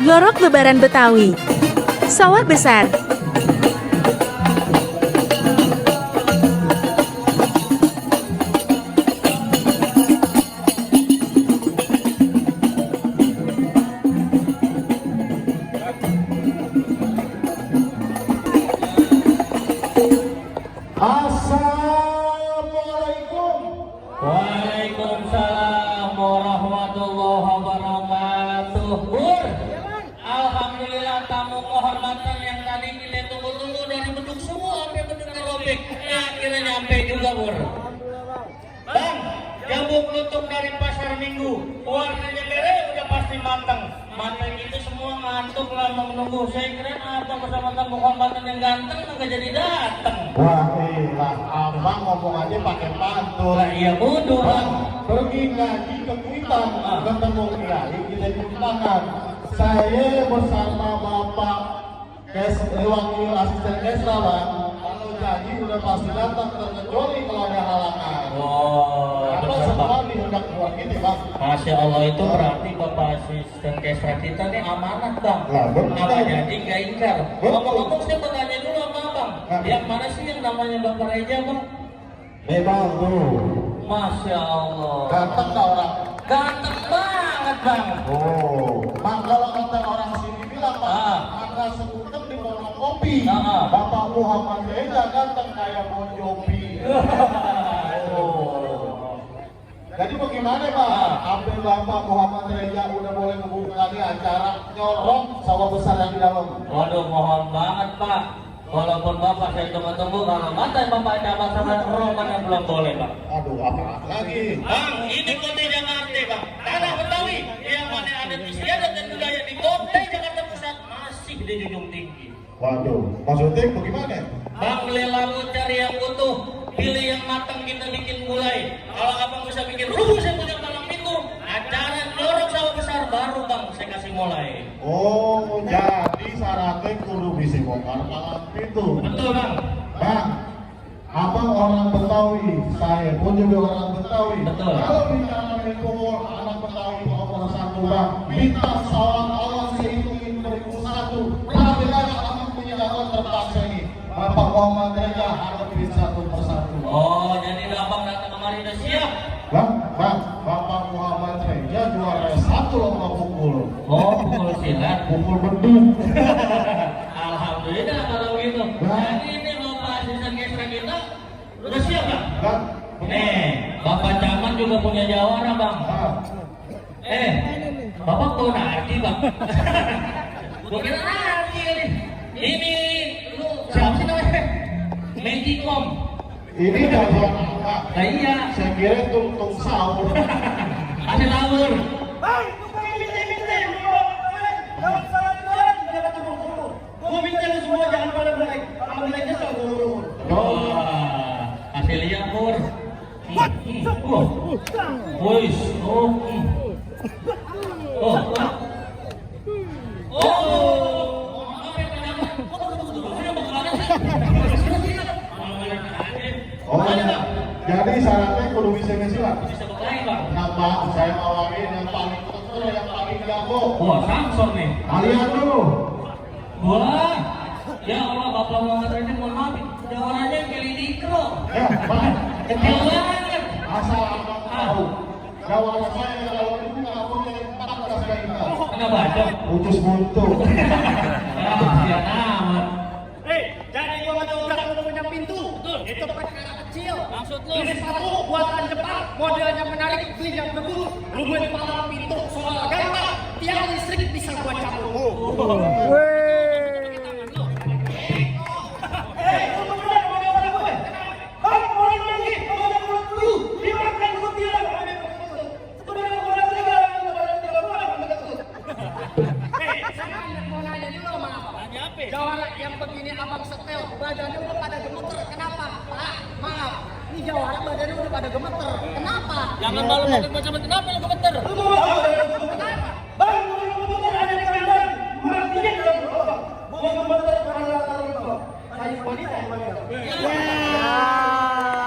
Lorok Lebaran Betawi. Sawah besar. Assalamualaikum. Waalaikumsalam warahmatullahi wabarakatuh. Bur, alhamdulillah tamu kehormatan yang tadi kita tunggu-tunggu dari Beduk Subuh sampai Beduk Robek akhirnya nyampe juga, Bur. Bang, jambuk lutuk dari pasar Minggu, warnanya merah udah pasti matang. Mata itu semua ngantuk lah menunggu. Saya kira abang bersama tamu kehormatan yang ganteng nggak jadi datang. Wah, ilah, abang ngomong aja pakai pantun. Lah iya bodoh, Bang. Pergi ngaji ke Kuitang, ketemu kiai kita makan. Saya bersama Bapak Wakil Asisten Kesawan, kalau jadi udah pasti datang, terkecuali kalau ada halangan. Oh, Apa benar, semua Bang. diundang keluar gini, Bang? Masya Allah, itu berarti Bapak Asisten Kesra kita nih amanah, Bang. Lah, betul. Apa jadi nggak ingkar. Betul. Ngomong-ngomong saya mau tanya dulu sama Abang. Nah. Yang mana sih yang namanya Bapak Reja, Bang? Memang tuh, Masya Allah. ganteng nggak orang? Ganteng banget, Bang. Oh, mak kalau kata orang sini bilang, Pak, Ah. maka sebutan di warung kopi. Ah. Bapak Muhammad Reza ganteng kayak Bon Jovi. Oh. Jadi bagaimana, Pak? Ambil Bapak Muhammad Reza udah boleh membuka lagi acara nyorong sawah besar yang di dalam. Waduh, mohon banget, Pak. Walaupun Bapak saya tunggu-tunggu, kalau mata Bapak ada sama roman yang belum boleh, Bang. Aduh, apa lagi? Bang, ini kota Jakarta, Bang. Tanah Betawi yang mana ada istiadat dan budaya di kota Jakarta Pusat masih dijunjung tinggi. Waduh, maksudnya bagaimana? Bang, beli labu cari yang utuh, pilih yang matang kita bikin gulai. Kalau abang bisa bikin rubuh saya punya malam minggu, acara dorong sawah besar baru bang saya kasih mulai. Oh, jadi syaratnya kudu bisa bongkar malam itu. Betul bang. Bang, abang orang Betawi, saya pun juga orang Betawi. Betul. Kalau bicara kumpul anak Betawi nomor satu, Bang, minta salam Allah sehitung 2001. Berapa banyak abang punya dakwah terpaksa ini? Bapak Muhammad Reza hadapin satu persatu. Oh, jadi abang datang kemari udah siap. Bang, Bapak Muhammad Reza juara satu lomba pukul. Oh, pukul silat. Pukul beduk. Alhamdulillah kalau gitu. Jadi ini bapak asisten kesra kita udah siap bang. Bang, Bapak Caman juga punya jawara bang. Bapak tahu narki bang? Gua kira narki ini. Ini lu siapa sih namanya? Magicom. ini dapat apa? Nah iya. Saya kira tungtung sahur. Kasih labur. Bang, bukan minta-minta. Jangan salah jualan, jangan turun-turun. Gua minta lu semua jangan pada beli. Sama belinya sama turun. Wah, kasih lihat pur. Wuih, Oh, jadi syaratnya kudu bisa ngesilat. bisa berkelahi bang. Kenapa? Saya mawarin yang paling betul, yang paling jago. Wah, Samson nih. Kalian dulu. Wah, ya Allah, Bapak Muhammad Reza mohon maaf, jawabannya kali dikro. Ya, Bang. Kecil banget. Asal abang tahu. Jawaban saya kalau itu nggak punya 14 kali. Kenapa baca? Putus buntu. Ya, kasihan amat. Jadi gua ada udah punya pintu. Betul. Itu pakai anak kecil. Maksud lu? Ini satu buatan Jepang, modelnya menarik, beli yang bagus. Lu buat palang pintu soal ganda, tiang listrik bisa gua cabut. Jawara yang begini abang setel, badannya udah pada gemeter. Kenapa? Maaf, ini jawara badannya udah pada gemeter. Kenapa? Jangan malu macam kenapa lu gemeter? Kenapa? Bang, gemeter ada di kandang. Matinya dalam lubang. Gua gemeter karena latar itu. Kayu wanita yang wanita.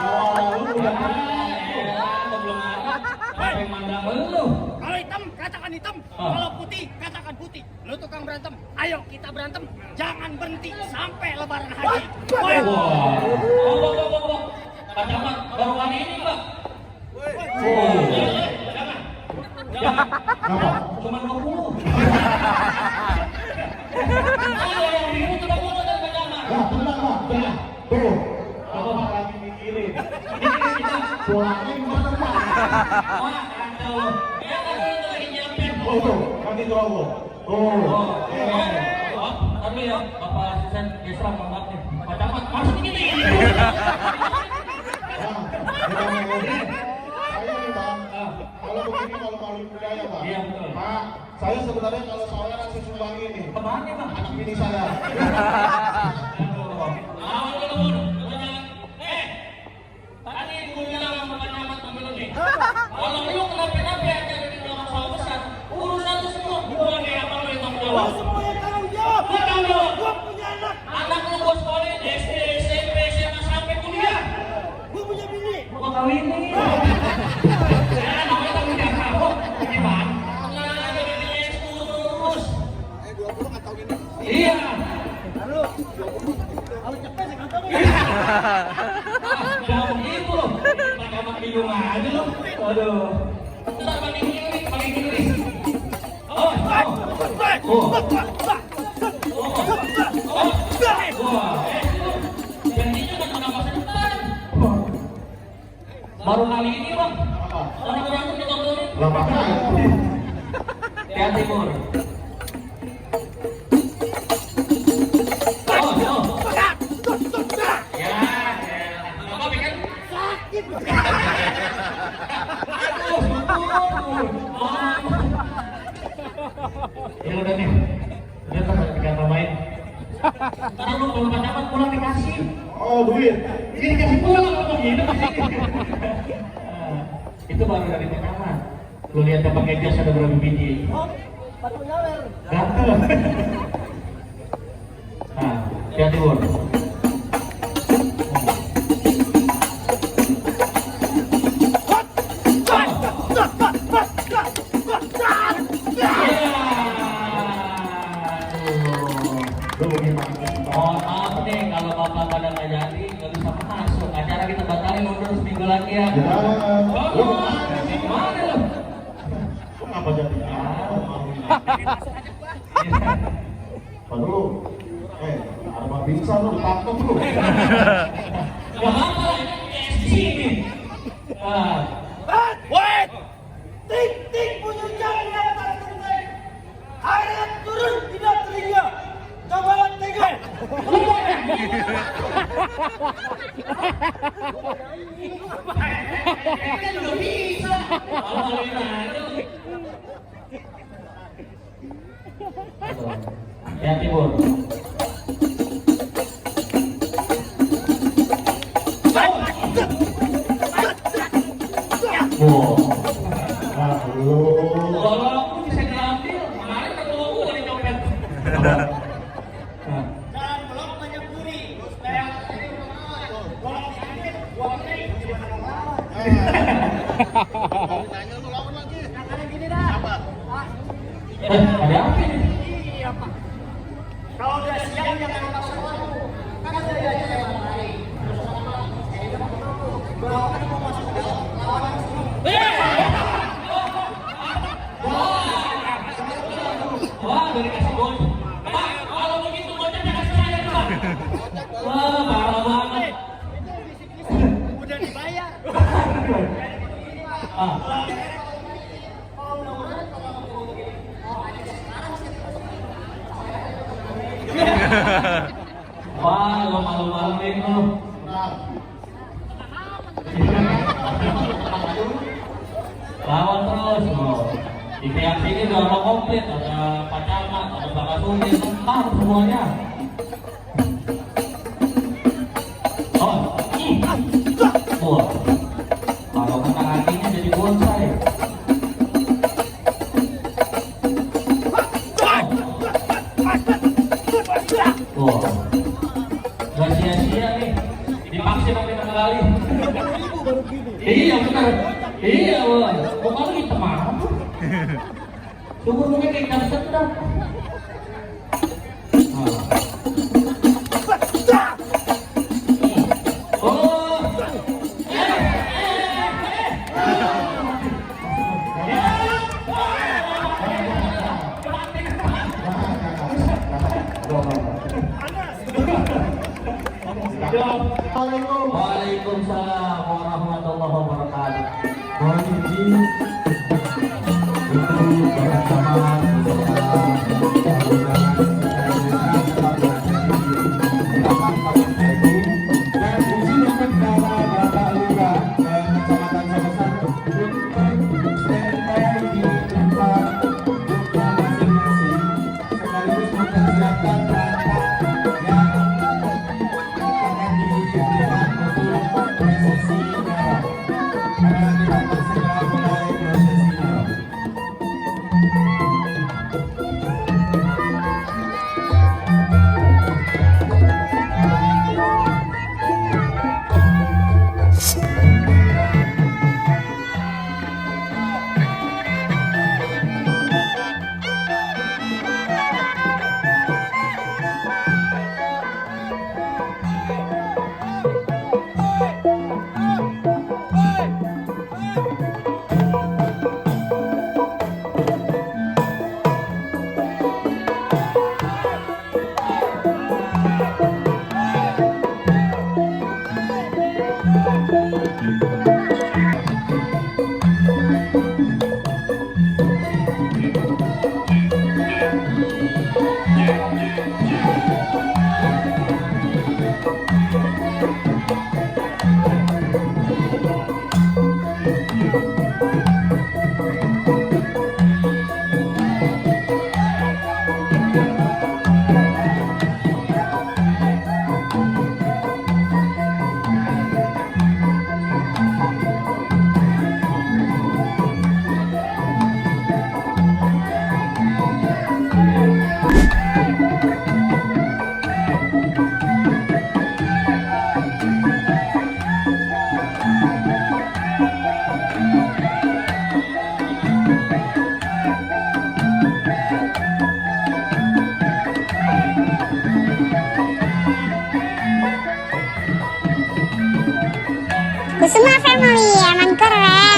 Jawara lu udah Belum ada. siapa yang mandang lu? Kalau hitam, katakan hitam. Kalau putih, katakan putih. Lu tukang berantem, ayo kita berantem. Jangan berhenti sampai lebaran haji. Woi. Wah. Pak Camat, baru hari ini, Pak. Jangan. Kenapa? Cuma 20. Ayo, yang bingung sudah foto dari Pak Camat. Ya, tenang Pak, tenang. Tuh, Bapak lagi mikirin. Tulangnya gimana Pak? Wah, kacau. Ya, kan itu lagi nyiapin. Oh tuh, nanti terobos. Tapi ya, Bapak Asisten Desa maaf nih. Pak Camat, masuk gini. Saya nih Bang, kalau begini malu-malu budaya Bang. Iya, betul. Pak, saya sebenarnya kalau saya langsung sumbang ini. Kemana, Bang? Anak bini saya. Tadi gue bilang sama Pak Camat pemilu nih. Kalau lu kenapa-napa yang jadi di dalam sawah besar, urusan itu semua gue nih yang mau tanggung jawab. Semua yang tanggung jawab. Gue tanggung jawab. Gua punya anak. Anak lu gue sekolahin SD, SMP, SMA sampai kuliah. Gua punya bini. Gue kawinin. Ya, namanya tanggung jawab. Gimana? Nah, jadi dia terus. 20 nggak tahu ini. Iya. Lalu, kalau cepet sih kantong. Jangan begitu loh. Pak Camat bingung aja loh. Aduh. Ntar paling kiri. Oh. Janjinya kan pada masa depan. Baru kali ini bang. Orang berantem kita turunin. Lah makanya. Hati-hati Bur. Ya, apa bikin? Sakit. Ya udah nih, udah kan kita main. Karena lu kalau Pak Camat pulang dikasih. Oh, duit. Ini dikasih pulang kalau begini. Itu baru dari Pak Camat. Lu lihat dia pakai jas ada berapa biji? Batu nyawer. Gatel. Nah, hati-hati Bur. Mohon maaf nih kalau bapak pada nggak jadi nggak bisa masuk acara kita batalin mundur seminggu lagi ya. Ya. Lu mana lu? Kenapa jadi? Aduh. Ada pingsan lu ditangkap lu. Gak apa-apa lah, ini sini. Wait! Tik punya jalan yang tak terbaik. Air turun tidak teringat. Coba tengok. Hati-hati Bur. Kalau aku bisa ngambil, kemarin ketemu aku dari copet. Jangan belum banyak duri. Supaya kalau diambil, gua ambil. Jangan gini dah. Ada apa ini? Iya Pak. Kalau udah siang jangan pasang lampu. Kan udah aja lewat hari. Kalau kan mau masuk ke dalam lawan Wah, dari kasih bos. Pak, kalau begitu bocah jangan saya Pak. Wah, parah banget. udah dibayar. Wah, lo malu-maluin lo. Lawan terus lo. Di pihak sini udah orang komplit, ada Pak Camat, ada Pak Kasuni, lengkap semuanya. Oh, wah, kalau kena kakinya jadi bonsai. Wah, gak sia-sia nih, dipaksa sampai 6 kali. Iya benar. Iya, wah. Kok kamu kita marah? Tunggu mungkin kayak kita sedang. Oh. Assalamualaikum. Waalaikumsalam warahmatullahi wabarakatuh. Mohon izin untuk para camat beserta dan izin untuk para bapak lurah dan kecamatan Sabasar untuk standby di tempat duduknya masing-masing sekaligus mempersiapkan perangkat yang akan diberikan untuk prosesi nyawa. Karena kita akan segera mulai prosesinya. Kusuma Family, emang keren.